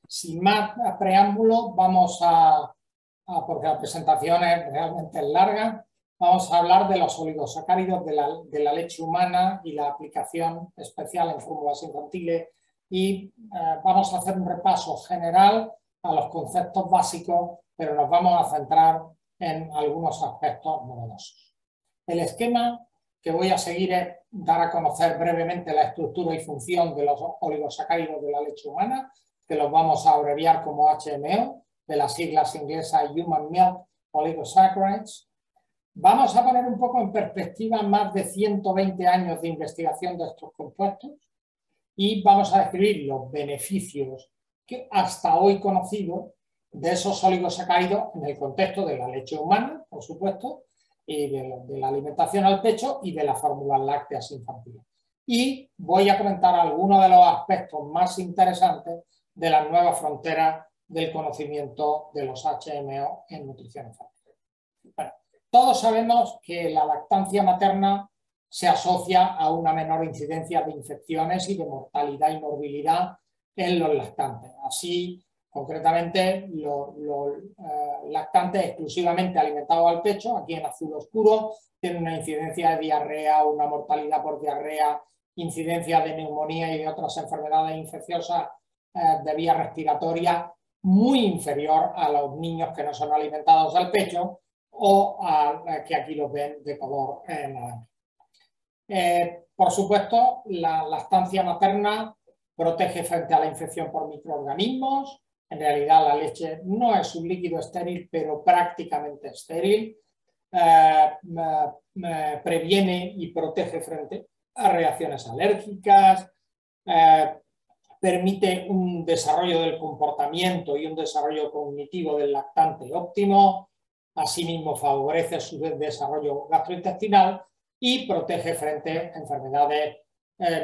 Sin más preámbulo, porque la presentación es realmente larga, vamos a hablar de los oligosacáridos de la leche humana y la aplicación especial en fórmulas infantiles y vamos a hacer un repaso general a los conceptos básicos, pero nos vamos a centrar en algunos aspectos novedosos. El esquema que voy a seguir es dar a conocer brevemente la estructura y función de los oligosacáridos de la leche humana, que los vamos a abreviar como HMO, de las siglas inglesas Human Milk Oligosaccharides. Vamos a poner un poco en perspectiva más de 120 años de investigación de estos compuestos y vamos a describir los beneficios que hasta hoy conocidos de esos oligosacáridos en el contexto de la leche humana, por supuesto, y de la alimentación al pecho y de las fórmulas lácteas infantiles. Y voy a comentar algunos de los aspectos más interesantes de las nuevas fronteras del conocimiento de los HMO en nutrición infantil. Bueno, todos sabemos que la lactancia materna se asocia a una menor incidencia de infecciones y de mortalidad y morbilidad en los lactantes. Así, concretamente, los lactantes exclusivamente alimentados al pecho, aquí en azul oscuro, tienen una incidencia de diarrea, una mortalidad por diarrea, incidencia de neumonía y de otras enfermedades infecciosas de vía respiratoria muy inferior a los niños que no son alimentados al pecho o que aquí los ven de color naranja. Por supuesto, la lactancia materna protege frente a la infección por microorganismos. En realidad la leche no es un líquido estéril, pero prácticamente estéril. Previene y protege frente a reacciones alérgicas, permite un desarrollo del comportamiento y un desarrollo cognitivo del lactante óptimo, asimismo favorece su desarrollo gastrointestinal y protege frente a enfermedades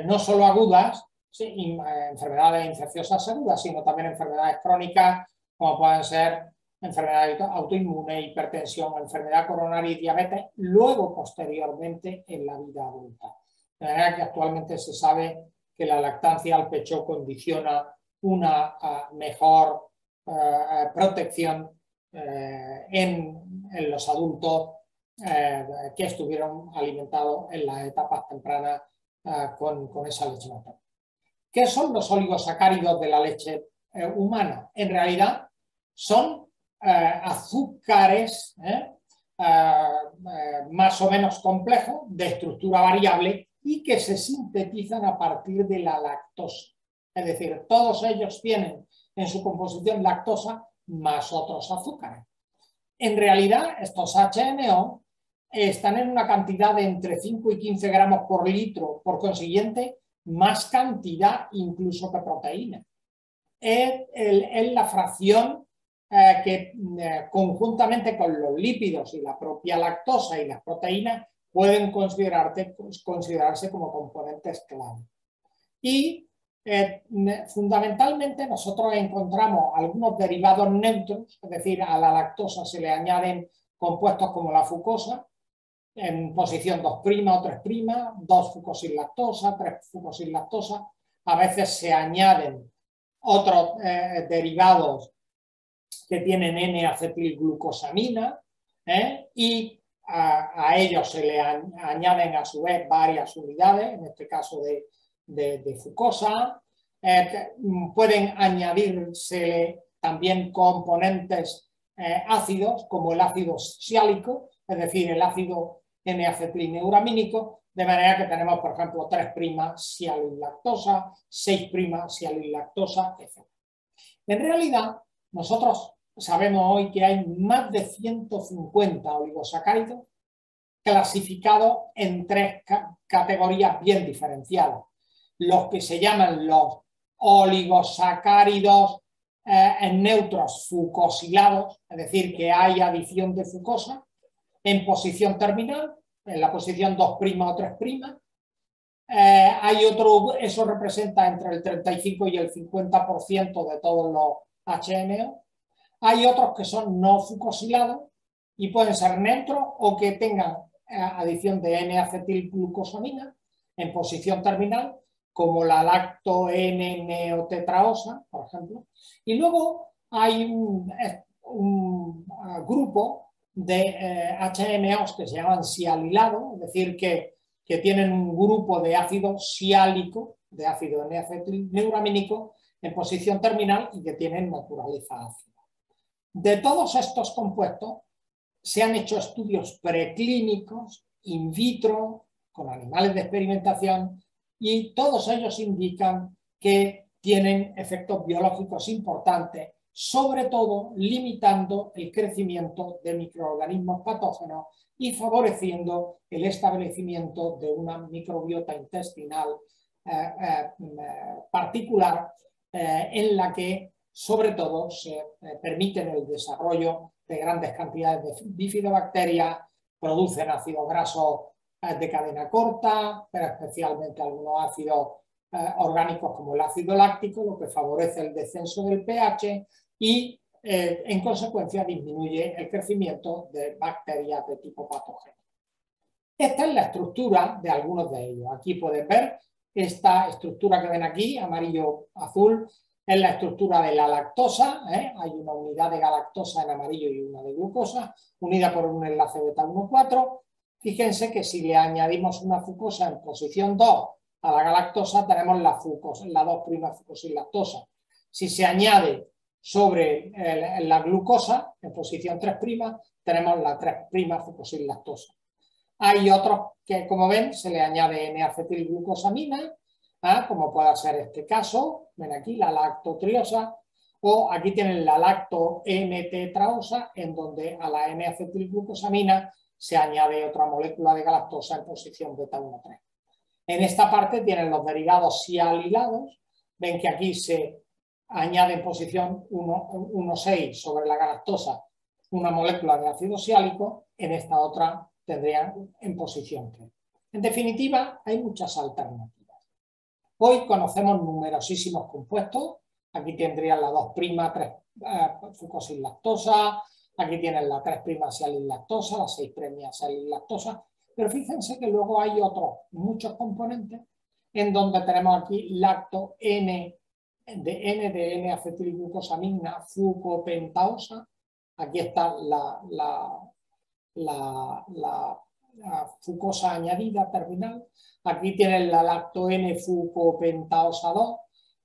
no solo agudas, enfermedades infecciosas agudas, sino también enfermedades crónicas, como pueden ser enfermedades autoinmunes, hipertensión, enfermedad coronaria y diabetes, luego posteriormente en la vida adulta. De manera que actualmente se sabe que la lactancia al pecho condiciona una mejor protección en los adultos que estuvieron alimentados en las etapas tempranas con esa leche materna. ¿Qué son los oligosacáridos de la leche humana? En realidad son azúcares más o menos complejos, de estructura variable y que se sintetizan a partir de la lactosa. Es decir, todos ellos tienen en su composición lactosa más otros azúcares. En realidad, estos HMO están en una cantidad de entre 5 y 15 gramos por litro, por consiguiente, más cantidad incluso que proteína. Es la fracción que conjuntamente con los lípidos y la propia lactosa y las proteínas pueden considerarse como componentes clave. Y fundamentalmente nosotros encontramos algunos derivados neutros, es decir, a la lactosa se le añaden compuestos como la fucosa, en posición 2' o 3', 2 fucosilactosa, 3 fucosilactosa, a veces se añaden otros derivados que tienen N-acetilglucosamina y a ellos se le añaden a su vez varias unidades, en este caso de fucosa. Pueden añadirse también componentes ácidos como el ácido siálico, es decir, el ácido N-acetilneuramínico, de manera que tenemos, por ejemplo, 3' sialilactosa, 6' sialilactosa, etc. En realidad, nosotros sabemos hoy que hay más de 150 oligosacáridos clasificados en 3 categorías bien diferenciadas. Los que se llaman los oligosacáridos neutros fucosilados, es decir, que hay adición de fucosa en posición terminal, en la posición 2' o 3'. Hay otro, eso representa entre el 35 y el 50% de todos los HMO. Hay otros que son no fucosilados y pueden ser neutros o que tengan adición de N-acetilglucosamina en posición terminal. como la lacto-N-neotetraosa, por ejemplo. Y luego hay un grupo de HMOs que se llaman sialilados, es decir, que tienen un grupo de ácido siálico, de ácido N-acetilneuramínico, en posición terminal y que tienen naturaleza ácida. De todos estos compuestos se han hecho estudios preclínicos, in vitro, con animales de experimentación, y todos ellos indican que tienen efectos biológicos importantes, sobre todo limitando el crecimiento de microorganismos patógenos y favoreciendo el establecimiento de una microbiota intestinal particular en la que sobre todo se permiten el desarrollo de grandes cantidades de bifidobacterias, producen ácidos grasos de cadena corta, pero especialmente algunos ácidos orgánicos como el ácido láctico, lo que favorece el descenso del pH y en consecuencia disminuye el crecimiento de bacterias de tipo patógeno. Esta es la estructura de algunos de ellos. Aquí pueden ver esta estructura que ven aquí, amarillo-azul, es la estructura de la lactosa, hay una unidad de galactosa en amarillo y una de glucosa, unida por un enlace beta 1,4. Fíjense que si le añadimos una fucosa en posición 2 a la galactosa, tenemos la 2' fucosilactosa. Si se añade sobre la glucosa, en posición 3', tenemos la 3' fucosilactosa. Hay otros que, como ven, se le añade N-acetilglucosamina, como puede ser este caso, ven aquí la lactotriosa, o aquí tienen la lacto-N-tetraosa, en donde a la N-acetilglucosamina se añade otra molécula de galactosa en posición beta 1,3. En esta parte tienen los derivados sialilados, ven que aquí se añade en posición 1,6 sobre la galactosa una molécula de ácido siálico, en esta otra tendrían en posición 3. En definitiva, hay muchas alternativas. Hoy conocemos numerosísimos compuestos. Aquí tendrían la 2' 3-fucosilactosa, aquí tienen la 3' sialilactosa, la 6' sialilactosa, pero fíjense que luego hay otros muchos componentes en donde tenemos aquí lacto N de N-acetilglucosamina fucopentaosa. Aquí está la fucosa añadida terminal. Aquí tienen la lacto-N-fucopentaosa 2,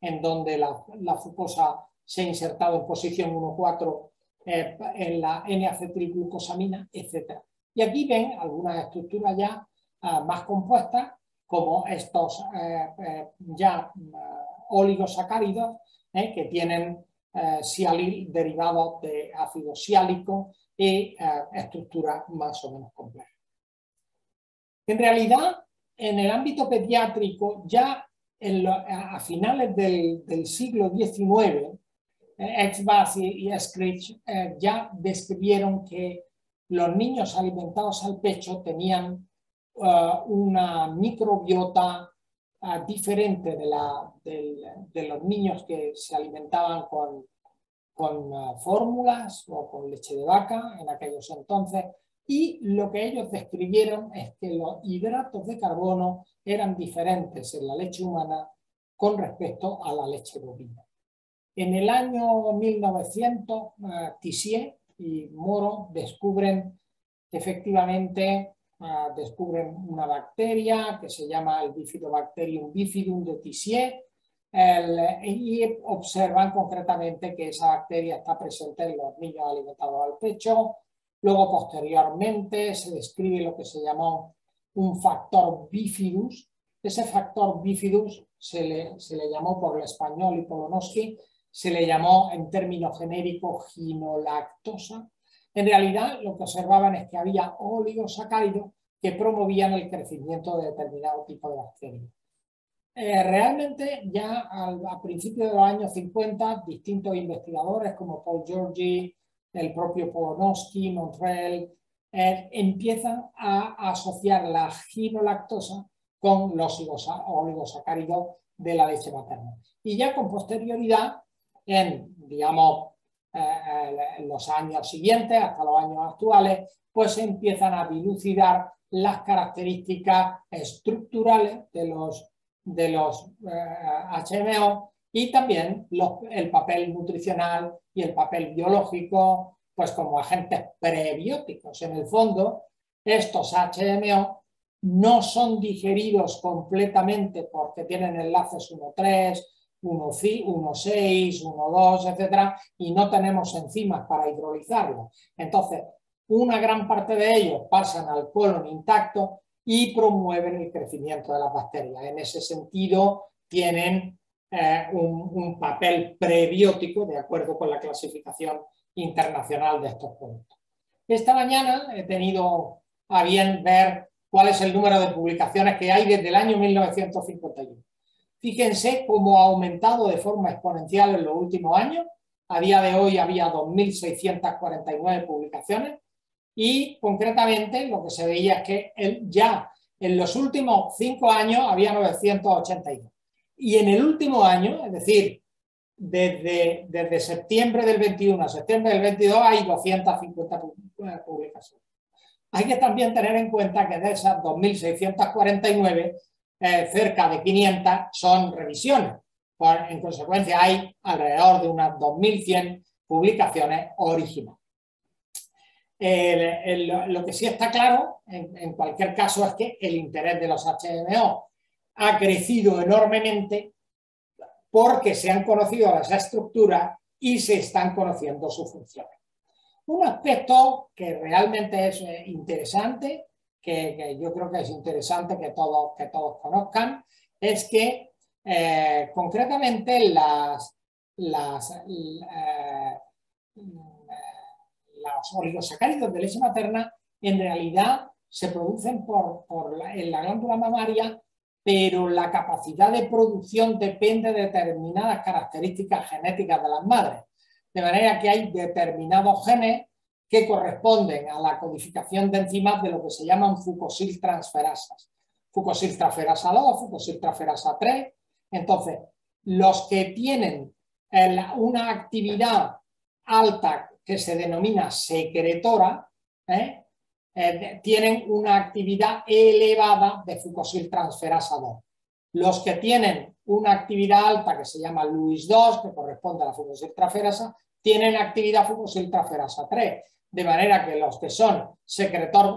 en donde la fucosa se ha insertado en posición 1,4 en la N-acetilglucosamina, etc. Y aquí ven algunas estructuras ya más compuestas, como estos oligosacáridos que tienen sialil derivados de ácido siálico y estructuras más o menos complejas. En realidad, en el ámbito pediátrico, ya a finales del siglo XIX, Exbach y Eskrich ya describieron que los niños alimentados al pecho tenían una microbiota diferente de los niños que se alimentaban con fórmulas o con leche de vaca en aquellos entonces, y lo que ellos describieron es que los hidratos de carbono eran diferentes en la leche humana con respecto a la leche bovina. En el año 1900, Tissier y Moro descubren efectivamente descubren una bacteria que se llama el Bifidobacterium bifidum de Tissier y observan concretamente que esa bacteria está presente en los niños alimentados al pecho. Luego, posteriormente, se describe lo que se llamó un factor bifidus. Ese factor bifidus se le llamó por el español y Polonowski, se le llamó en términos genéricos ginolactosa. En realidad, lo que observaban es que había oligosacáridos que promovían el crecimiento de determinado tipo de bacterias. Realmente, ya a principios de los años 50, distintos investigadores como Paul Georgi, el propio Polonowski, Montreal, empiezan a asociar la ginolactosa con los oligosacáridos de la leche materna. Y ya con posterioridad, en los años siguientes, hasta los años actuales, pues se empiezan a dilucidar las características estructurales de los de los HMO y también el papel nutricional y el papel biológico, pues como agentes prebióticos. En el fondo, estos HMO no son digeridos completamente porque tienen enlaces 1,3, 1,6, 1,2, etcétera, y no tenemos enzimas para hidrolizarlos. Entonces, una gran parte de ellos pasan al colon intacto y promueven el crecimiento de las bacterias. En ese sentido, tienen un papel prebiótico de acuerdo con la clasificación internacional de estos productos. Esta mañana he tenido a bien ver cuál es el número de publicaciones que hay desde el año 1951. Fíjense cómo ha aumentado de forma exponencial en los últimos años. A día de hoy había 2.649 publicaciones y concretamente lo que se veía es que ya en los últimos 5 años había 982. Y en el último año, es decir, desde septiembre del 21 a septiembre del 22 hay 250 publicaciones. Hay que también tener en cuenta que de esas 2.649, cerca de 500 son revisiones. En consecuencia, hay alrededor de unas 2.100 publicaciones originales. Lo que sí está claro, en cualquier caso, es que el interés de los HMO ha crecido enormemente porque se han conocido las estructuras y se están conociendo sus funciones. Un aspecto que realmente es interesante, que yo creo que es interesante que todos conozcan, es que concretamente los oligosacáridos de leche materna en realidad se producen en la glándula mamaria, pero la capacidad de producción depende de determinadas características genéticas de las madres. De manera que hay determinados genes que corresponden a la codificación de enzimas de lo que se llaman fucosiltransferasas. Fucosiltransferasa 2, fucosiltransferasa 3. Entonces, los que tienen una actividad alta que se denomina secretora, tienen una actividad elevada de fucosiltransferasa 2. Los que tienen una actividad alta que se llama Lewis2, que corresponde a la fucosiltransferasa, tienen actividad fucosiltransferasa 3. De manera que los que son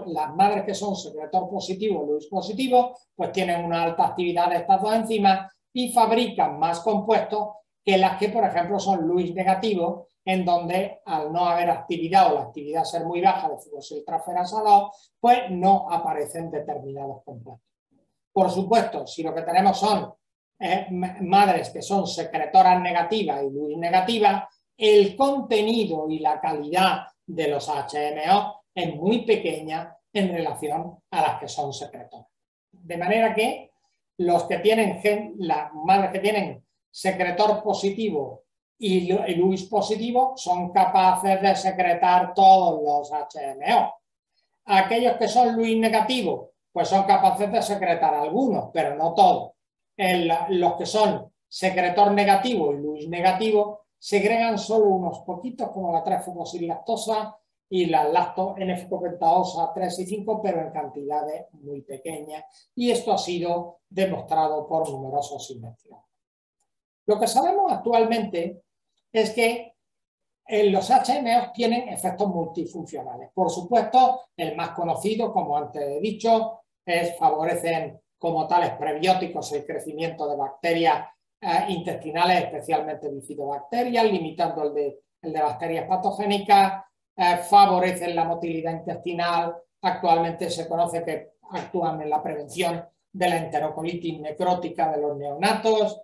las madres que son secretor positivo, Lewis positivo, pues tienen una alta actividad de estas dos enzimas y fabrican más compuestos que las que, por ejemplo, son Lewis negativo, en donde al no haber actividad o la actividad ser muy baja de fucosiltransferasa 2, pues no aparecen determinados compuestos. Por supuesto, si lo que tenemos son madres que son secretoras negativas y Lewis negativas, el contenido y la calidad de los HMO es muy pequeña en relación a las que son secretoras. De manera que los que tienen las madres que tienen secretor positivo y Lewis positivo son capaces de secretar todos los HMO. Aquellos que son Lewis negativos, pues son capaces de secretar algunos, pero no todos. Los que son secretor negativo y Lewis negativo segregan solo unos poquitos, como la 3-fucosilactosa y la lacto-N-fucopentaosa 3 y 5, pero en cantidades muy pequeñas. Y esto ha sido demostrado por numerosos investigadores. Lo que sabemos actualmente es que los HMO tienen efectos multifuncionales. Por supuesto, el más conocido, como antes he dicho, favorecen como tales prebióticos el crecimiento de bacterias intestinales, especialmente bifidobacterias, limitando el de bacterias patogénicas, favorecen la motilidad intestinal. Actualmente se conoce que actúan en la prevención de la enterocolitis necrótica de los neonatos,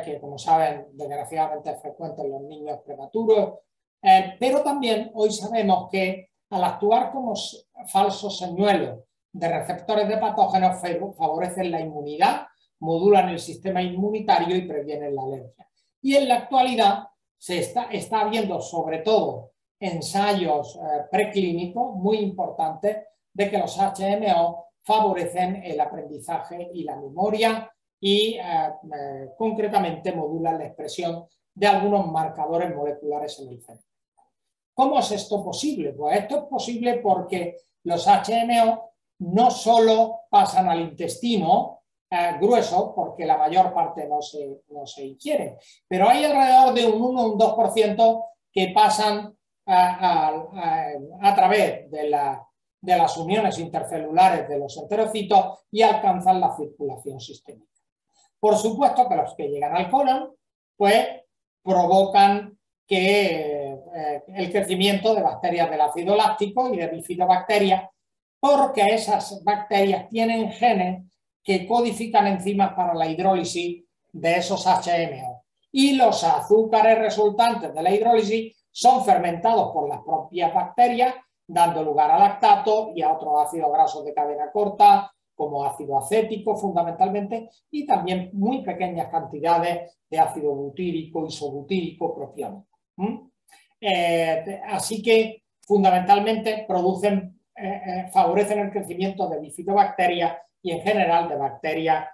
que como saben desgraciadamente es frecuente en los niños prematuros, pero también hoy sabemos que al actuar como falsos señuelos de receptores de patógenos favorecen la inmunidad, modulan el sistema inmunitario y previenen la alergia. Y en la actualidad se está viendo sobre todo ensayos preclínicos muy importantes de que los HMO favorecen el aprendizaje y la memoria y concretamente modulan la expresión de algunos marcadores moleculares en el cerebro. ¿Cómo es esto posible? Pues esto es posible porque los HMO no solo pasan al intestino grueso, porque la mayor parte no se ingiere. Pero hay alrededor de un 1 o un 2% que pasan a través de las uniones intercelulares de los enterocitos y alcanzan la circulación sistémica. Por supuesto que los que llegan al colon, pues provocan que el crecimiento de bacterias del ácido láctico y de bifidobacterias, porque esas bacterias tienen genes que codifican enzimas para la hidrólisis de esos HMO. Y los azúcares resultantes de la hidrólisis son fermentados por las propias bacterias, dando lugar a lactato y a otros ácidos grasos de cadena corta, como ácido acético fundamentalmente, y también muy pequeñas cantidades de ácido butírico, isobutírico propiamente. Así que fundamentalmente favorecen el crecimiento de bifidobacterias y en general de bacterias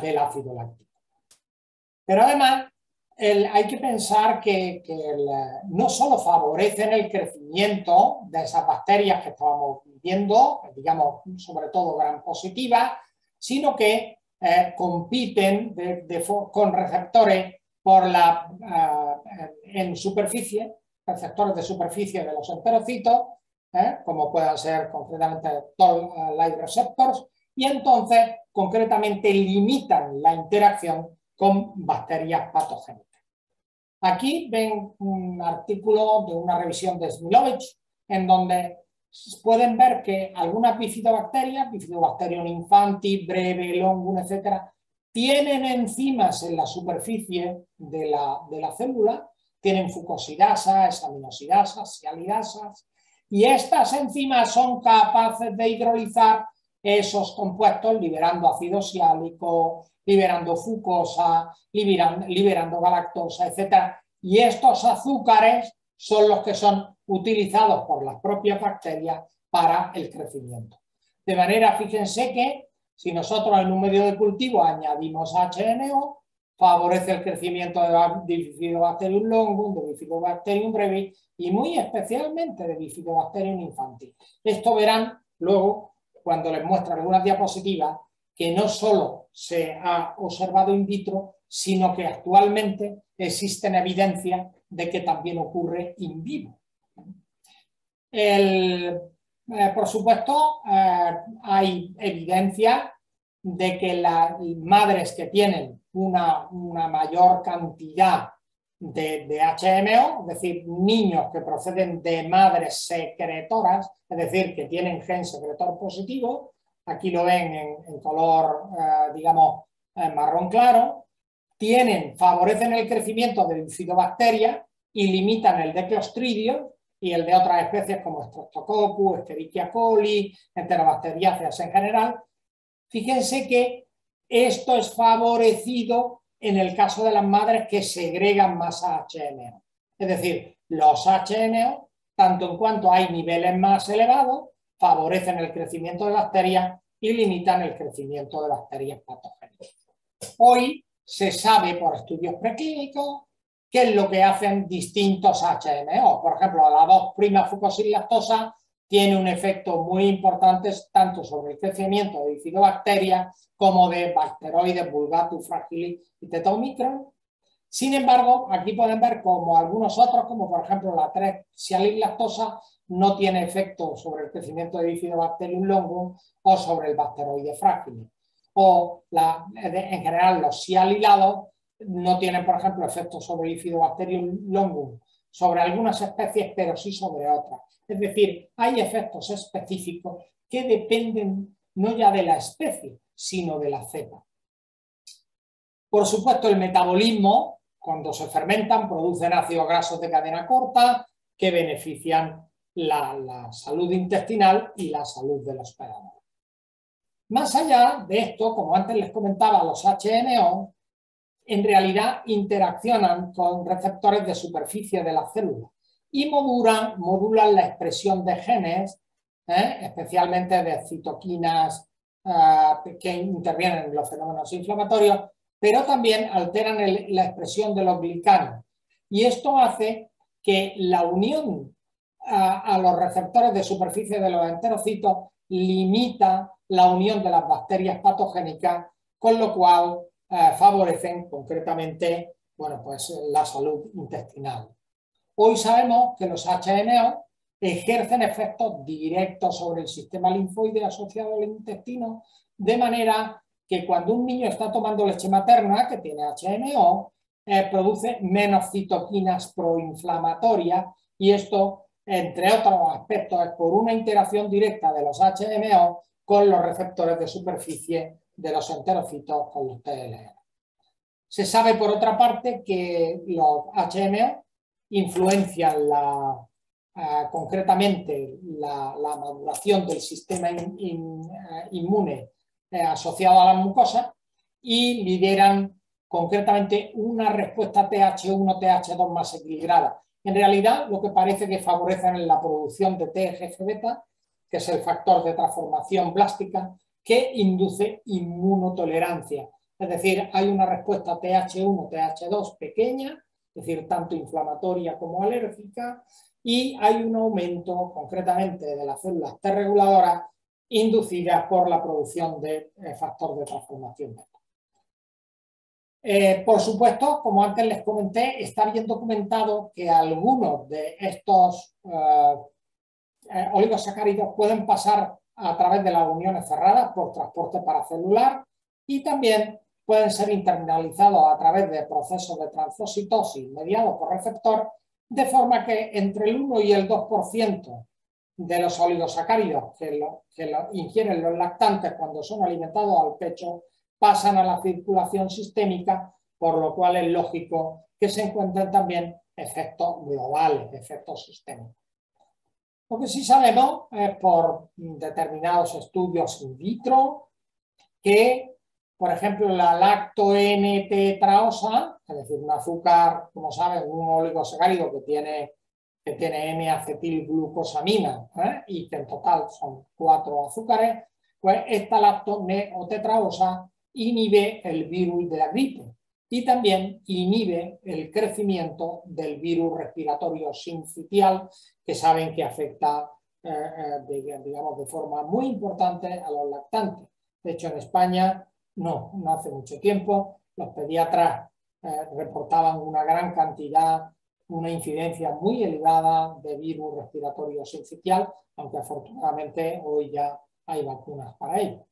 del ácido láctico. Pero además hay que pensar que no solo favorecen el crecimiento de esas bacterias que estábamos viendo, digamos sobre todo gram positivas, sino que compiten con receptores en superficie, receptores de superficie de los enterocitos, como puedan ser concretamente Toll-like receptors, y entonces concretamente limitan la interacción con bacterias patogénicas. Aquí ven un artículo de una revisión de Smilovich, en donde pueden ver que algunas bifidobacterias, Bifidobacterium infantis, breve, longum, etc., tienen enzimas en la superficie de la célula, tienen fucosidasas, aminosidasas, sialidasas, y estas enzimas son capaces de hidrolizar esos compuestos liberando ácido siálico, liberando fucosa, liberando galactosa, etc. Y estos azúcares son los que son utilizados por las propias bacterias para el crecimiento. De manera, fíjense que si nosotros en un medio de cultivo añadimos HNO, favorece el crecimiento de Bifidobacterium longum, de Bifidobacterium brevis y muy especialmente de Bifidobacterium infantis. Esto verán luego cuando les muestro algunas diapositivas que no solo se ha observado in vitro, sino que actualmente existen evidencias de que también ocurre in vivo. Por supuesto, hay evidencia de que las madres que tienen una mayor cantidad de HMO, es decir, niños que proceden de madres secretoras, es decir, que tienen gen secretor positivo, aquí lo ven en color, digamos, marrón claro, favorecen el crecimiento de bifidobacterias y limitan el de Clostridium y el de otras especies como Streptococcus, Escherichia coli, Enterobacteriáceas en general. Fíjense que esto es favorecido en el caso de las madres que segregan más HMO. Es decir, los HMO, tanto en cuanto hay niveles más elevados, favorecen el crecimiento de bacterias y limitan el crecimiento de bacterias patogénicas. Hoy se sabe por estudios preclínicos qué es lo que hacen distintos HMO. Por ejemplo, la 2'-fucosilactosa tiene un efecto muy importante tanto sobre el crecimiento de bifidobacterias como de Bacteroides vulgatus fragilis y Theta Omicron. Sin embargo, aquí pueden ver como algunos otros, como por ejemplo la 3-sialiglactosa, no tiene efecto sobre el crecimiento de Bifidobacterium longum o sobre el Bacteroides fragilis. O en general los sialilados no tienen, por ejemplo, efectos sobre Bifidobacterium longum, sobre algunas especies, pero sí sobre otras. Es decir, hay efectos específicos que dependen no ya de la especie, sino de la cepa. Por supuesto, el metabolismo, cuando se fermentan, producen ácidos grasos de cadena corta que benefician la salud intestinal y la salud del hospedador. Más allá de esto, como antes les comentaba, los HNO en realidad interaccionan con receptores de superficie de la célula y modulan la expresión de genes, especialmente de citoquinas que intervienen en los fenómenos inflamatorios, pero también alteran la expresión de los glicanos. Y esto hace que la unión a los receptores de superficie de los enterocitos limita la unión de las bacterias patogénicas con lo cual favorecen concretamente, bueno, pues, la salud intestinal. Hoy sabemos que los HMO ejercen efectos directos sobre el sistema linfoide asociado al intestino, de manera que cuando un niño está tomando leche materna, que tiene HMO, produce menos citoquinas proinflamatorias, y esto, entre otros aspectos, es por una interacción directa de los HMO con los receptores de superficie de los enterocitos con los TLR. Se sabe, por otra parte, que los HMO influencian concretamente la maduración del sistema inmune asociado a las mucosas, y lideran concretamente una respuesta TH1, TH2 más equilibrada. En realidad, lo que parece que favorecen es la producción de TGF-beta, que es el factor de transformación blástica que induce inmunotolerancia. Es decir, hay una respuesta TH1, TH2 pequeña, es decir, tanto inflamatoria como alérgica, y hay un aumento concretamente de las células T reguladoras inducidas por la producción de factor de transformación beta. Por supuesto, como antes les comenté, está bien documentado que algunos de estos oligosacáridos pueden pasar a través de las uniones cerradas por transporte paracelular, y también pueden ser internalizados a través de procesos de transfositosis mediados por receptor, de forma que entre el 1 y el 2% de los oligosacáridos que lo ingieren los lactantes cuando son alimentados al pecho pasan a la circulación sistémica, por lo cual es lógico que se encuentren también efectos globales, efectos sistémicos. Lo que sí sabemos es por determinados estudios in vitro que, por ejemplo, la lacto-N-tetraosa, es decir, un azúcar, como saben, un oligosacárido que tiene N-acetilglucosamina, y que en total son 4 azúcares, pues esta lacto-N-tetraosa inhibe el virus de la gripe y también inhibe el crecimiento del virus respiratorio sincitial, que saben que afecta, digamos, de forma muy importante a los lactantes. De hecho, en España, no hace mucho tiempo, los pediatras reportaban una gran cantidad, una incidencia muy elevada de virus respiratorio sincitial, aunque afortunadamente hoy ya hay vacunas para ello.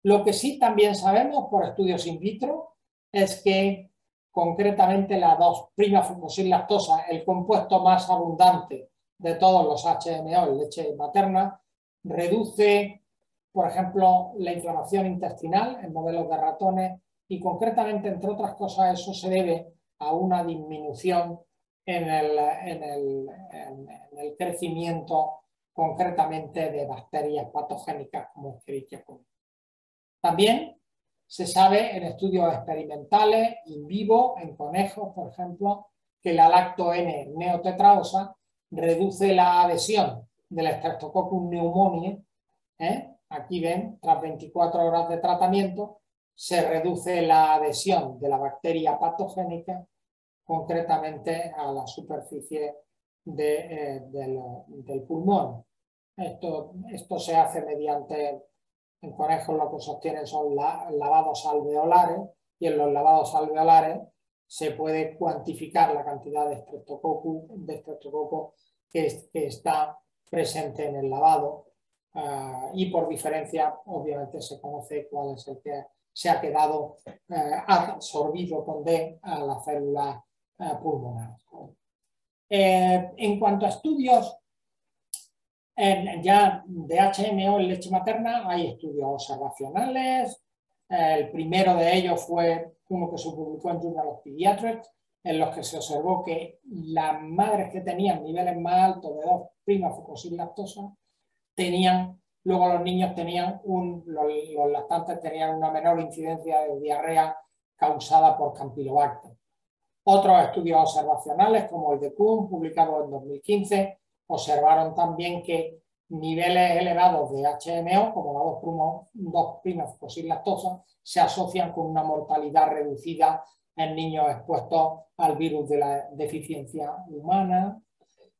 Lo que sí también sabemos por estudios in vitro es que concretamente la 2'-fucosilactosa, el compuesto más abundante de todos los HMO en leche materna, reduce, por ejemplo, la inflamación intestinal en modelos de ratones, y concretamente, entre otras cosas, eso se debe a una disminución en el crecimiento concretamente de bacterias patogénicas como Escherichia coli. También se sabe en estudios experimentales in vivo, en conejos, por ejemplo, que la lacto-N-neotetraosa reduce la adhesión del Streptococcus pneumoniae. Aquí ven, tras 24 horas de tratamiento, se reduce la adhesión de la bacteria patogénica concretamente a la superficie del pulmón. Esto se hace mediante, en conejos lo que se obtienen son lavados alveolares, y en los lavados alveolares se puede cuantificar la cantidad de estreptococo que está presente en el lavado, y por diferencia obviamente se conoce cuál es el que se ha quedado absorbido con D a la célula pulmonar. En cuanto a estudios ya de HMO en leche materna, hay estudios observacionales. El primero de ellos fue uno que se publicó en Journal of Pediatrics, en los que se observó que las madres que tenían niveles más altos de 2'-fucosilactosa tenían, luego los niños tenían, los lactantes tenían una menor incidencia de diarrea causada por Campylobacter. Otros estudios observacionales, como el de Kuhn, publicado en 2015, observaron también que niveles elevados de HMO, como la 2'-fucosilactosa, se asocian con una mortalidad reducida en niños expuestos al virus de la deficiencia humana.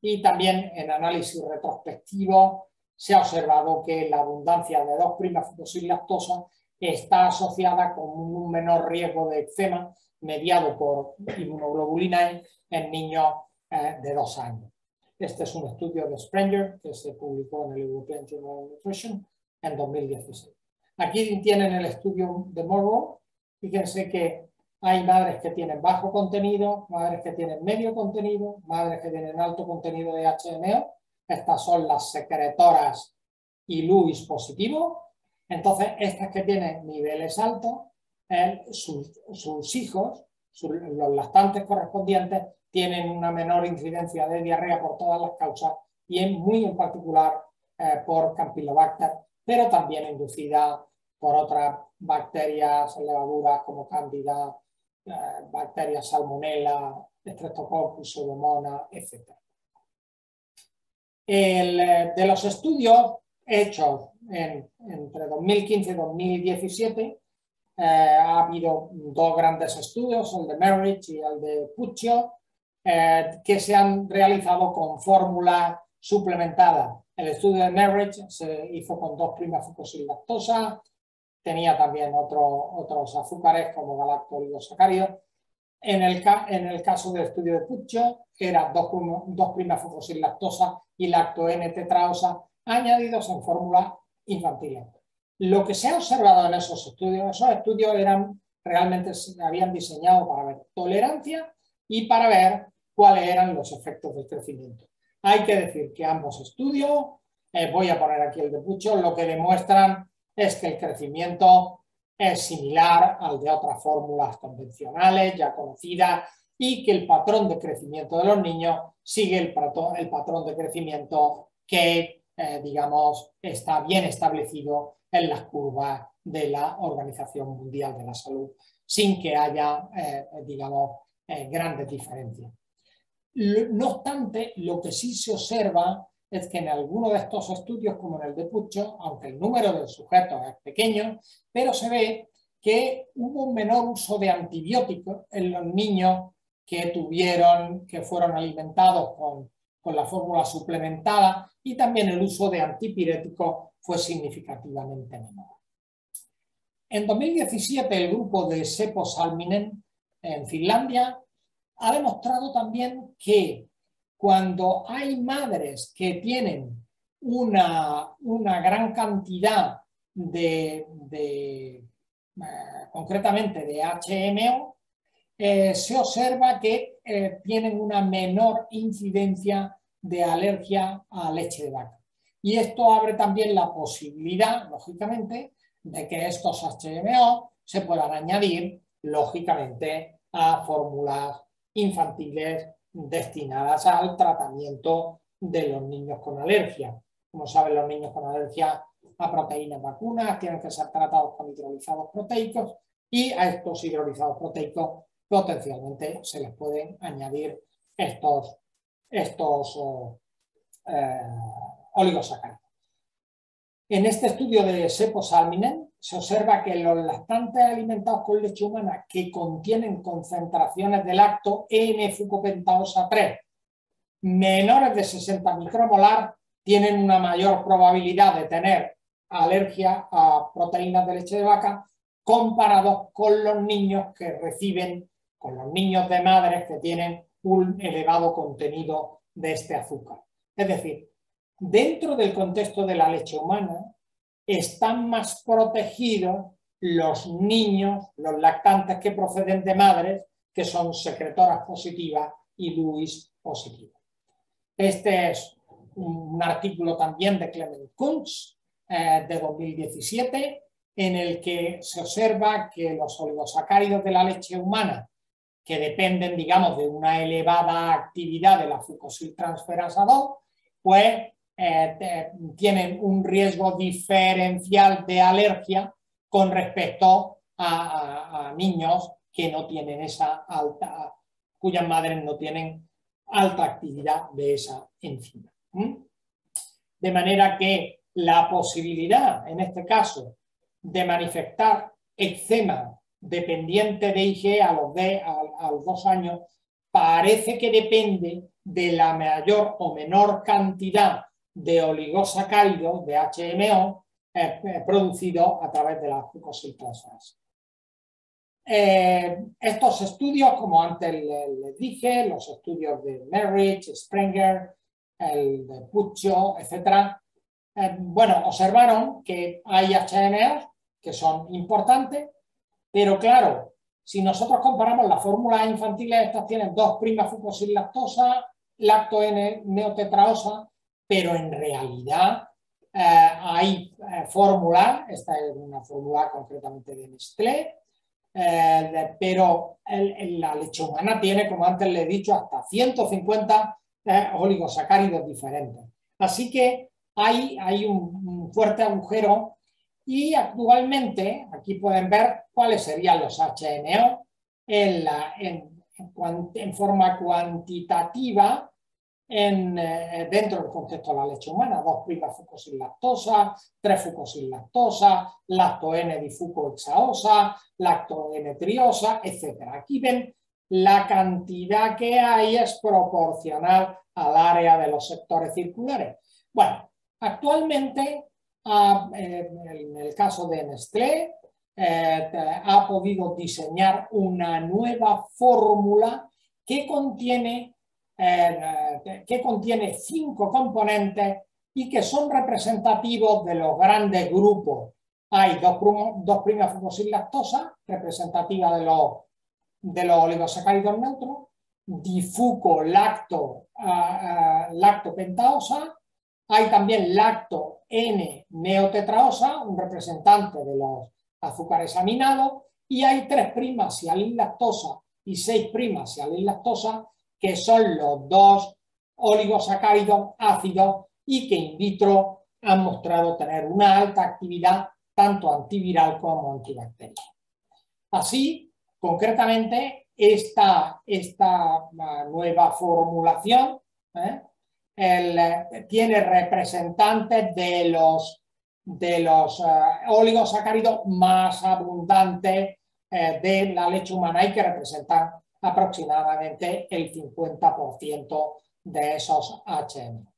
Y también en análisis retrospectivo se ha observado que la abundancia de 2'-fucosilactosa está asociada con un menor riesgo de eczema mediado por inmunoglobulina E en niños de 2 años. Este es un estudio de Sprenger que se publicó en el European Journal of Nutrition en 2016. Aquí tienen el estudio de Morrow. Fíjense que hay madres que tienen bajo contenido, madres que tienen medio contenido, madres que tienen alto contenido de HMO. Estas son las secretoras y LUIS positivo. Entonces, estas que tienen niveles altos, sus hijos, los lactantes correspondientes, tienen una menor incidencia de diarrea por todas las causas y muy en particular por Campylobacter, pero también inducida por otras bacterias, levaduras como Candida, bacterias Salmonella, Streptococcus, Pseudomonas, etc. De los estudios hechos entre 2015 y 2017, ha habido 2 grandes estudios, el de Merritt y el de Puccio, que se han realizado con fórmula suplementada. El estudio de Merritt se hizo con 2'-fucosilactosa, tenía también otros azúcares como galacto-oligosacáridos. En el caso del estudio de Puccio, era 2'-fucosilactosa y lacto-N-tetraosa añadidos en fórmula infantil. Lo que se ha observado en esos estudios realmente se habían diseñado para ver tolerancia y para ver cuáles eran los efectos del crecimiento. Hay que decir que ambos estudios, voy a poner aquí el de Puccio, lo que demuestran es que el crecimiento es similar al de otras fórmulas convencionales ya conocidas y que el patrón de crecimiento de los niños sigue el patrón de crecimiento que, digamos, está bien establecido en las curvas de la Organización Mundial de la Salud, sin que haya, digamos, grandes diferencias. No obstante, lo que sí se observa es que en algunos de estos estudios, como en el de Puccio, aunque el número de sujetos es pequeño, pero se ve que hubo un menor uso de antibióticos en los niños que fueron alimentados con la fórmula suplementada, y también el uso de antipiréticos fue significativamente menor. En 2017, el grupo de Seppo Salminen en Finlandia ha demostrado también que cuando hay madres que tienen una gran cantidad concretamente de HMO, se observa que tienen una menor incidencia de alergia a leche de vaca. Y esto abre también la posibilidad, lógicamente, de que estos HMO se puedan añadir, lógicamente, a fórmulas infantiles destinadas al tratamiento de los niños con alergia. Como saben, los niños con alergia a proteínas vacunas tienen que ser tratados con hidrolizados proteicos, y a estos hidrolizados proteicos potencialmente se les pueden añadir estos oligosacáridos. En este estudio de Seppo Salminen se observa que los lactantes alimentados con leche humana que contienen concentraciones de lacto N-fucopentaosa 3 menores de 60 micromolar tienen una mayor probabilidad de tener alergia a proteínas de leche de vaca comparados con los niños con los niños de madres que tienen un elevado contenido de este azúcar. Es decir, dentro del contexto de la leche humana están más protegidos los niños, los lactantes que proceden de madres que son secretoras positivas y LUIS positivas. Este es un artículo también de Clement Kuntz de 2017, en el que se observa que los oligosacáridos de la leche humana, que dependen, digamos, de una elevada actividad de la fucosiltransferasa 2, pues tienen un riesgo diferencial de alergia con respecto a niños que no tienen cuyas madres no tienen alta actividad de esa enzima. De manera que la posibilidad, en este caso, de manifestar eczema dependiente de IgE a los 2 años, parece que depende de la mayor o menor cantidad de oligosacáridos, de HMO, producido a través de la glucosiltransferasa. Estos estudios, como antes les dije, los estudios de Merritt, Sprenger, el de Puccio, etcétera, bueno, observaron que hay HMOs que son importantes, pero claro, si nosotros comparamos las fórmulas infantiles, estas tienen 2'-fucosilactosa, lacto-N-neotetraosa, pero en realidad hay fórmulas, esta es una fórmula concretamente de Nestlé, pero la leche humana tiene, como antes le he dicho, hasta 150 oligosacáridos diferentes. Así que hay un fuerte agujero y actualmente, aquí pueden ver cuáles serían los HMO en forma cuantitativa dentro del contexto de la leche humana, 2'-fucosilactosa, 3'-fucosilactosa, lacto-N-difucohexaosa, lacto-N-triosa, etc. Aquí ven la cantidad que hay es proporcional al área de los sectores circulares. Bueno, actualmente, en el caso de Nestlé, ha podido diseñar una nueva fórmula que contiene 5 componentes y que son representativos de los grandes grupos. Hay 2'-fucosilactosa, representativa de los oligosacáridos neutros, difuco-lactopentaosa, hay también lacto-N-neotetraosa, un representante de los azúcares aminados, y hay 3'-sialilactosa y 6'-sialilactosa, que son los 2 oligosacáridos ácidos y que in vitro han mostrado tener una alta actividad tanto antiviral como antibacteriana. Así, concretamente, esta nueva formulación tiene representantes de los oligosacáridos más abundantes de la leche humana y que representan aproximadamente el 50% de esos HMO.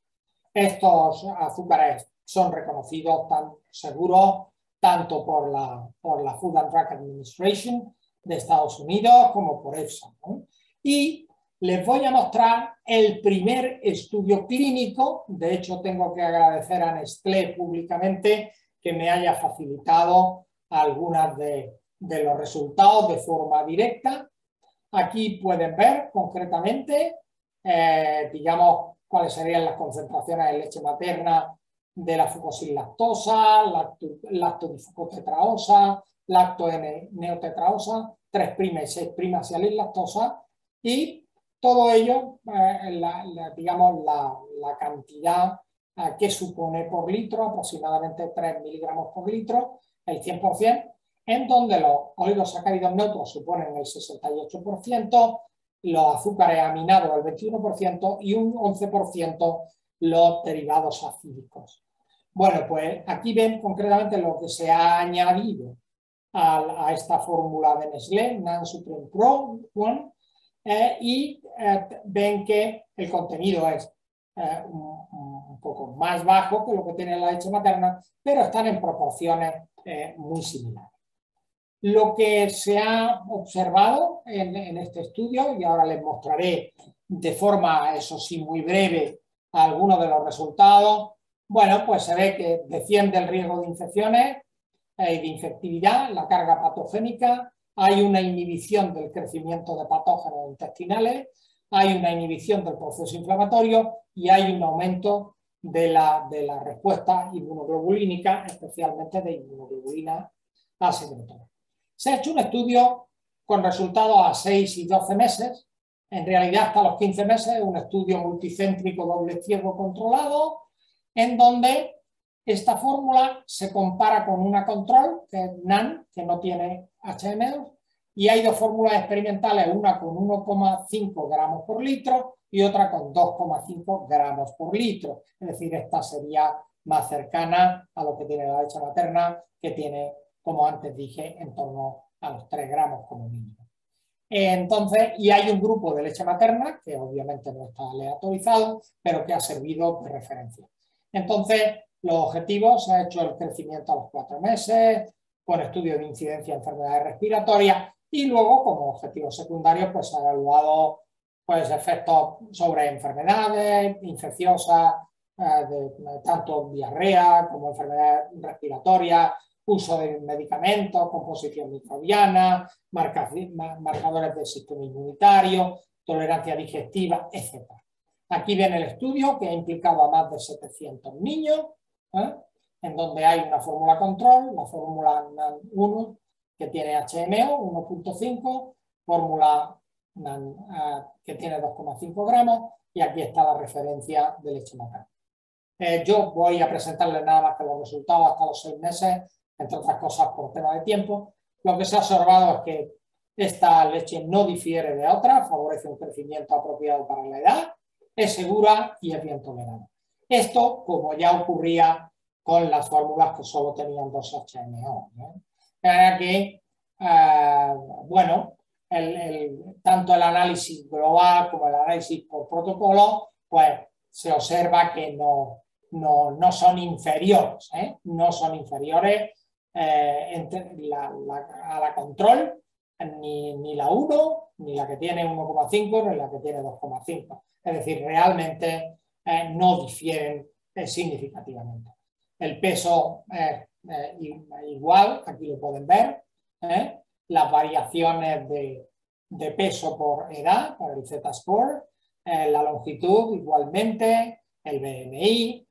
Estos azúcares son reconocidos tan seguros tanto por la Food and Drug Administration de Estados Unidos como por EFSA, ¿no? Y les voy a mostrar el primer estudio clínico. De hecho, tengo que agradecer a Nestlé públicamente que me haya facilitado algunas de los resultados de forma directa. Aquí pueden ver concretamente, digamos, cuáles serían las concentraciones de leche materna de la fucosilactosa, lactodifucotetraosa, lacto-N-neotetraosa, 3' y 6'-sialilactosa, y todo ello, digamos, la cantidad que supone por litro, aproximadamente 3 miligramos por litro, el 100%, en donde los oligosacáridos neutros suponen el 68%, los azúcares aminados el 21% y un 11% los derivados acídicos. Bueno, pues aquí ven concretamente lo que se ha añadido a esta fórmula de Nestlé, NAN Supreme Pro One, y ven que el contenido es un poco más bajo que lo que tiene la leche materna, pero están en proporciones muy similares. Lo que se ha observado en este estudio, y ahora les mostraré de forma, eso sí, muy breve, algunos de los resultados, bueno, pues se ve que desciende el riesgo de infecciones y de infectividad, la carga patogénica, hay una inhibición del crecimiento de patógenos intestinales, hay una inhibición del proceso inflamatorio y hay un aumento de la respuesta inmunoglobulínica, especialmente de inmunoglobulina A secretora. Se ha hecho un estudio con resultados a 6 y 12 meses, en realidad hasta los 15 meses, un estudio multicéntrico doble ciego controlado, en donde esta fórmula se compara con una control, que es NAN, que no tiene HMO, y hay 2 fórmulas experimentales, una con 1,5 gramos por litro y otra con 2,5 gramos por litro. Es decir, esta sería más cercana a lo que tiene la leche materna, que tiene, como antes dije, en torno a los 3 gramos como mínimo. Entonces, y hay un grupo de leche materna, que obviamente no está aleatorizado, pero que ha servido de referencia. Entonces, Los objetivos se ha hecho el crecimiento a los 4 meses, con estudios de incidencia de enfermedades respiratorias y luego como objetivos secundarios pues se ha evaluado pues, efectos sobre enfermedades infecciosas, tanto diarrea como enfermedades respiratorias, uso de medicamentos, composición microbiana, marcadores del sistema inmunitario, tolerancia digestiva, etc. Aquí viene el estudio que ha implicado a más de 700 niños, en donde hay una fórmula control, la fórmula NAN 1, que tiene HMO 1.5, fórmula NAN que tiene 2,5 gramos, y aquí está la referencia de leche materna. Yo voy a presentarles nada más que los resultados hasta los 6 meses, entre otras cosas por tema de tiempo. Lo que se ha observado es que esta leche no difiere de otra, favorece un crecimiento apropiado para la edad, es segura y es bien tolerada. Esto, como ya ocurría con las fórmulas que solo tenían 2 HMO. Era que, bueno, tanto el análisis global como el análisis por protocolo, pues se observa que no son inferiores, no son inferiores a la control, ni la 1, ni la que tiene 1,5, ni la que tiene 2,5. Es decir, realmente no difieren significativamente. El peso es igual, aquí lo pueden ver, las variaciones de peso por edad, por el Z-score, la longitud igualmente, el BMI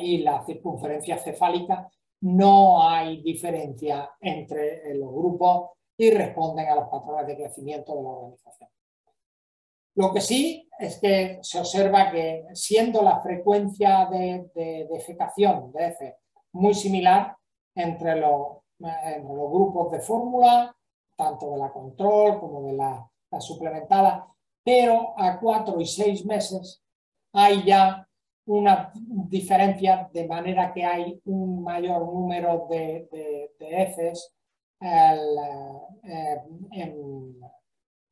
y la circunferencia cefálica. No hay diferencia entre los grupos y responden a los patrones de crecimiento de la organización. Lo que sí es que se observa que siendo la frecuencia de defecación de heces muy similar entre los grupos de fórmula, tanto de la control como de la suplementada, pero a 4 y 6 meses hay ya una diferencia de manera que hay un mayor número de heces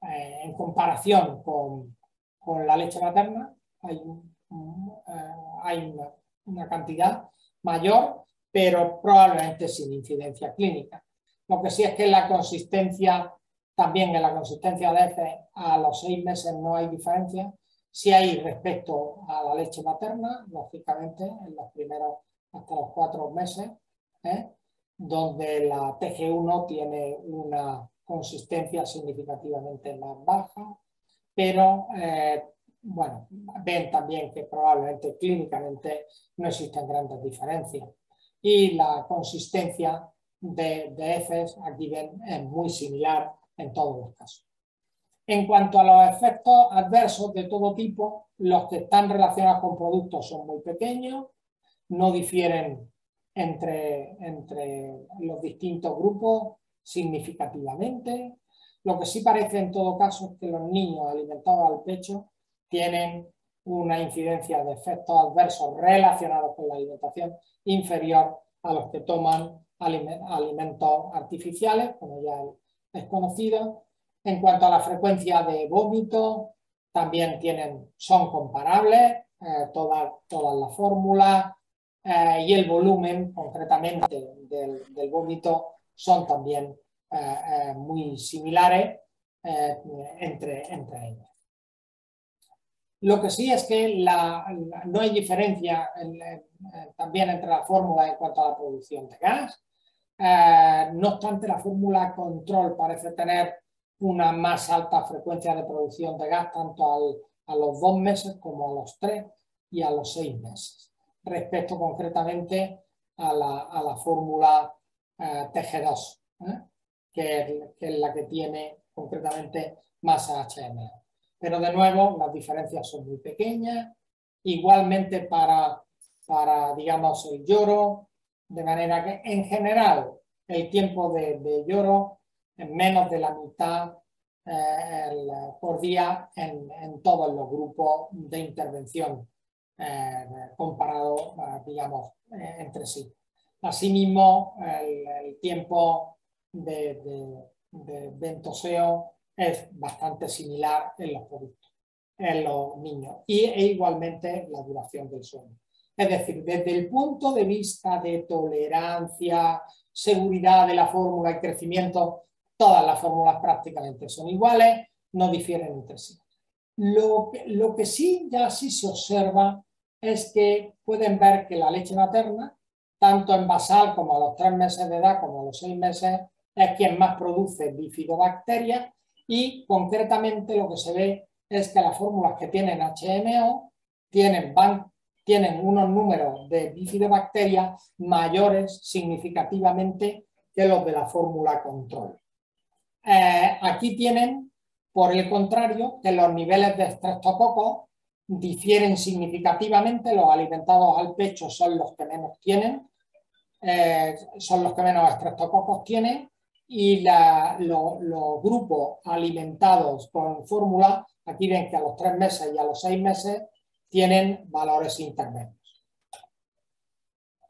en comparación con la leche materna. Hay una cantidad mayor, pero probablemente sin incidencia clínica. Lo que sí es que la consistencia, también en la consistencia de heces a los 6 meses no hay diferencia. Sí hay respecto a la leche materna, lógicamente, en los primeros hasta los 4 meses, donde la TG1 tiene una consistencia significativamente más baja, pero bueno, ven también que probablemente clínicamente no existen grandes diferencias. Y la consistencia de heces aquí ven es muy similar en todos los casos. En cuanto a los efectos adversos de todo tipo, los que están relacionados con productos son muy pequeños, no difieren entre los distintos grupos significativamente. Lo que sí parece en todo caso es que los niños alimentados al pecho tienen una incidencia de efectos adversos relacionados con la alimentación inferior a los que toman alimentos artificiales, como ya es conocido. En cuanto a la frecuencia de vómito, también son comparables todas las fórmulas, y el volumen concretamente del vómito son también muy similares entre ellas. Lo que sí es que no hay diferencia también entre la fórmula en cuanto a la producción de gas. No obstante, la fórmula control parece tener una más alta frecuencia de producción de gas tanto a los 2 meses como a los 3 y a los 6 meses, respecto concretamente a la fórmula TG2, que es la que tiene concretamente más HMO. Pero de nuevo, las diferencias son muy pequeñas, igualmente para digamos, el lloro, de manera que en general el tiempo de lloro es menos de la mitad por día en todos los grupos de intervención comparado, digamos, entre sí. Asimismo, el tiempo de ventoseo es bastante similar en los productos, en los niños, e igualmente la duración del sueño. Es decir, desde el punto de vista de tolerancia, seguridad de la fórmula y crecimiento, todas las fórmulas prácticamente son iguales, no difieren entre sí. Lo que sí ya sí se observa es que pueden ver que la leche materna, tanto en basal como a los 3 meses de edad como a los 6 meses, es quien más produce bifidobacterias y concretamente lo que se ve es que las fórmulas que tienen HMO tienen unos números de bifidobacterias mayores significativamente que los de la fórmula control. Aquí tienen, por el contrario, que los niveles de estreptococos difieren significativamente. Los alimentados al pecho son los que menos tienen, son los que menos estreptococos tienen, y los grupos alimentados con fórmula, aquí ven que a los 3 meses y a los 6 meses tienen valores intermedios.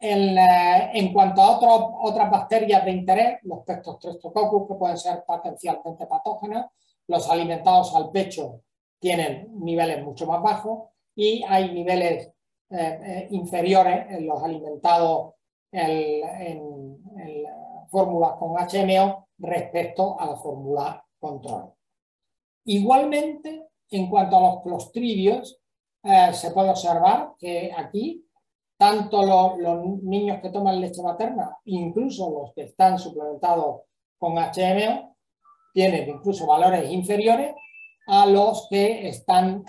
En cuanto a otras bacterias de interés, los Streptococcus, que pueden ser potencialmente patógenos, los alimentados al pecho tienen niveles mucho más bajos y hay niveles inferiores en los alimentados en fórmulas con HMO respecto a la fórmula control. Igualmente, en cuanto a los clostridios, se puede observar que aquí tanto los niños que toman leche materna, incluso los que están suplementados con HMO, tienen incluso valores inferiores a los que están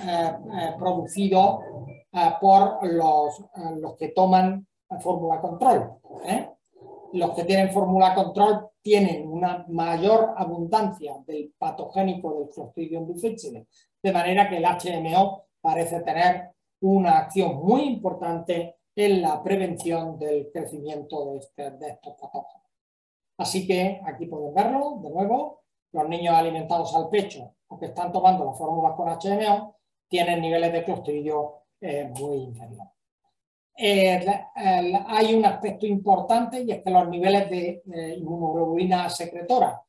producidos por los que toman fórmula control. Los que tienen fórmula control tienen una mayor abundancia del patogénico del Clostridium difficile, de manera que el HMO parece tener una acción muy importante en la prevención del crecimiento de estos patógenos. Así que aquí pueden verlo, de nuevo, los niños alimentados al pecho o que están tomando las fórmulas con HMO tienen niveles de Clostridio muy inferiores. Hay un aspecto importante y es que los niveles de inmunoglobulina secretora,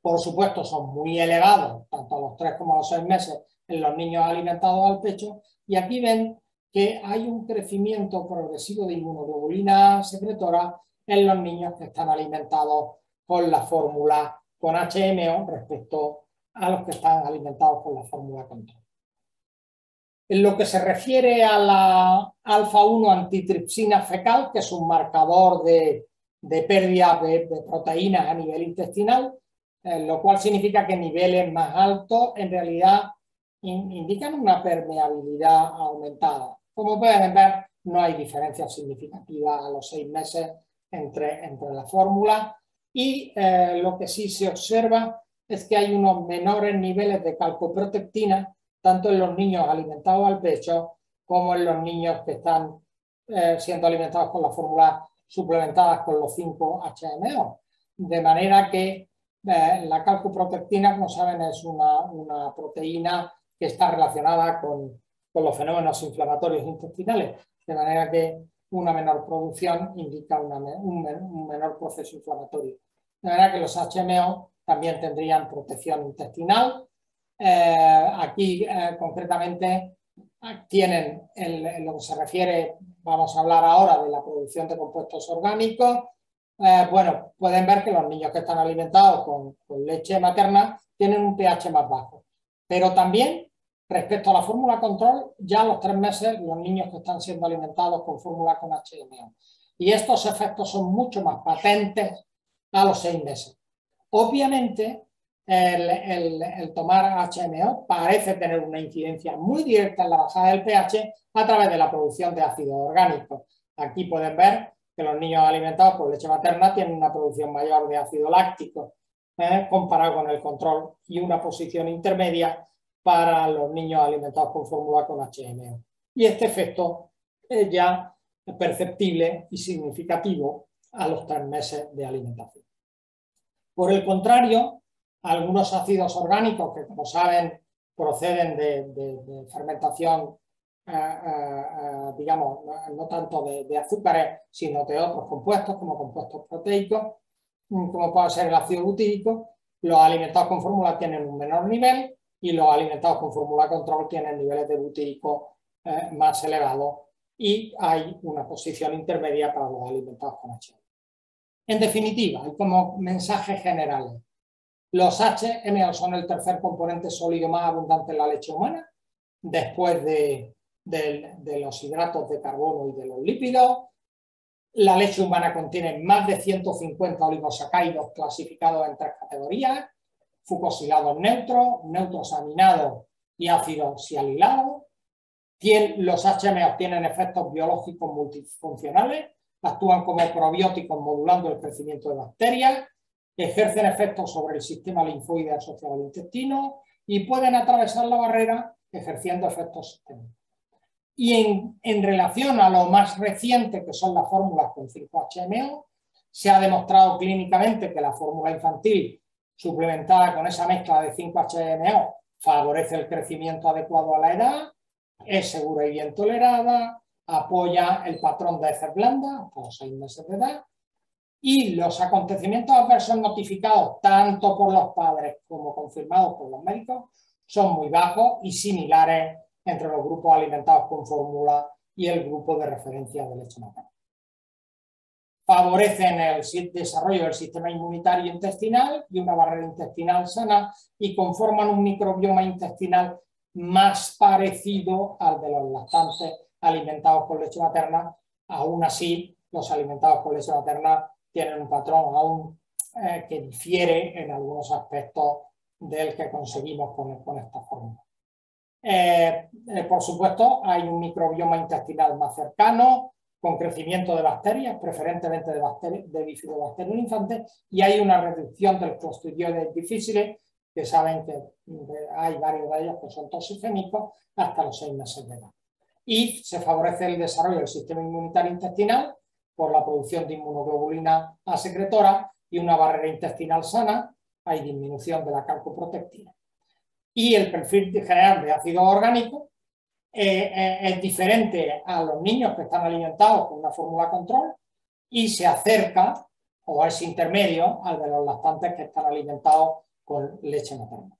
por supuesto, son muy elevados, tanto a los 3 como a los 6 meses en los niños alimentados al pecho, y aquí ven que hay un crecimiento progresivo de inmunoglobulina secretora en los niños que están alimentados con la fórmula con HMO respecto a los que están alimentados con la fórmula control. En lo que se refiere a la alfa-1 antitripsina fecal, que es un marcador de pérdida de proteínas a nivel intestinal, lo cual significa que niveles más altos en realidad indican una permeabilidad aumentada. Como pueden ver, no hay diferencia significativa a los 6 meses entre la fórmula y lo que sí se observa es que hay unos menores niveles de calcoprotectina tanto en los niños alimentados al pecho como en los niños que están siendo alimentados con la fórmula suplementadas con los 5-HMO. De manera que la calcoprotectina, como saben, es una proteína que está relacionada con los fenómenos inflamatorios intestinales, de manera que una menor producción indica un menor proceso inflamatorio. De manera que los HMO también tendrían protección intestinal. Aquí concretamente tienen, en lo que se refiere, vamos a hablar ahora de la producción de compuestos orgánicos. Bueno, pueden ver que los niños que están alimentados con leche materna tienen un pH más bajo, pero también respecto a la fórmula control, ya a los 3 meses los niños que están siendo alimentados con fórmula con HMO. Y estos efectos son mucho más patentes a los 6 meses. Obviamente, el tomar HMO parece tener una incidencia muy directa en la bajada del pH a través de la producción de ácido orgánico. Aquí pueden ver que los niños alimentados con leche materna tienen una producción mayor de ácido láctico comparado con el control y una posición intermedia para los niños alimentados con fórmula con HMO. Y este efecto es ya perceptible y significativo a los 3 meses de alimentación. Por el contrario, algunos ácidos orgánicos que, como saben, proceden de fermentación, digamos, no tanto de azúcares, sino de otros compuestos, como compuestos proteicos, como puede ser el ácido butírico, los alimentados con fórmula tienen un menor nivel y los alimentados con fórmula control tienen niveles de butírico más elevados y hay una posición intermedia para los alimentados con HMO. En definitiva, y como mensajes generales, los HMO son el tercer componente sólido más abundante en la leche humana, después de los hidratos de carbono y de los lípidos. La leche humana contiene más de 150 oligosacáridos clasificados en 3 categorías: fucosilados neutros, neutros aminados y ácidos sialilados. Los HMO tienen efectos biológicos multifuncionales, actúan como probióticos modulando el crecimiento de bacterias, ejercen efectos sobre el sistema linfoide asociado al intestino y pueden atravesar la barrera ejerciendo efectos sistémicos. Y en relación a lo más reciente, que son las fórmulas con 5-HMO, se ha demostrado clínicamente que la fórmula infantil suplementada con esa mezcla de 5-HMO favorece el crecimiento adecuado a la edad, es segura y bien tolerada, apoya el patrón de heces blandas hasta los 6 meses de edad, y los acontecimientos adversos notificados tanto por los padres como confirmados por los médicos son muy bajos y similares entre los grupos alimentados con fórmula y el grupo de referencia de leche materna. Favorecen el desarrollo del sistema inmunitario intestinal y una barrera intestinal sana y conforman un microbioma intestinal más parecido al de los lactantes alimentados con leche materna. Aún así, los alimentados con leche materna tienen un patrón aún que difiere en algunos aspectos del que conseguimos con esta fórmula. Por supuesto, hay un microbioma intestinal más cercano, con crecimiento de bacterias, preferentemente de bifidobacterium infantes, y hay una reducción del Clostridioides difficile, que saben que hay varios de ellos que son toxigénicos hasta los 6 meses de edad. Y se favorece el desarrollo del sistema inmunitario intestinal por la producción de inmunoglobulina A secretora y una barrera intestinal sana. Hay disminución de la calcoprotectina. Y el perfil general de ácido orgánico es diferente a los niños que están alimentados con una fórmula control y se acerca o es intermedio al de los lactantes que están alimentados con leche materna.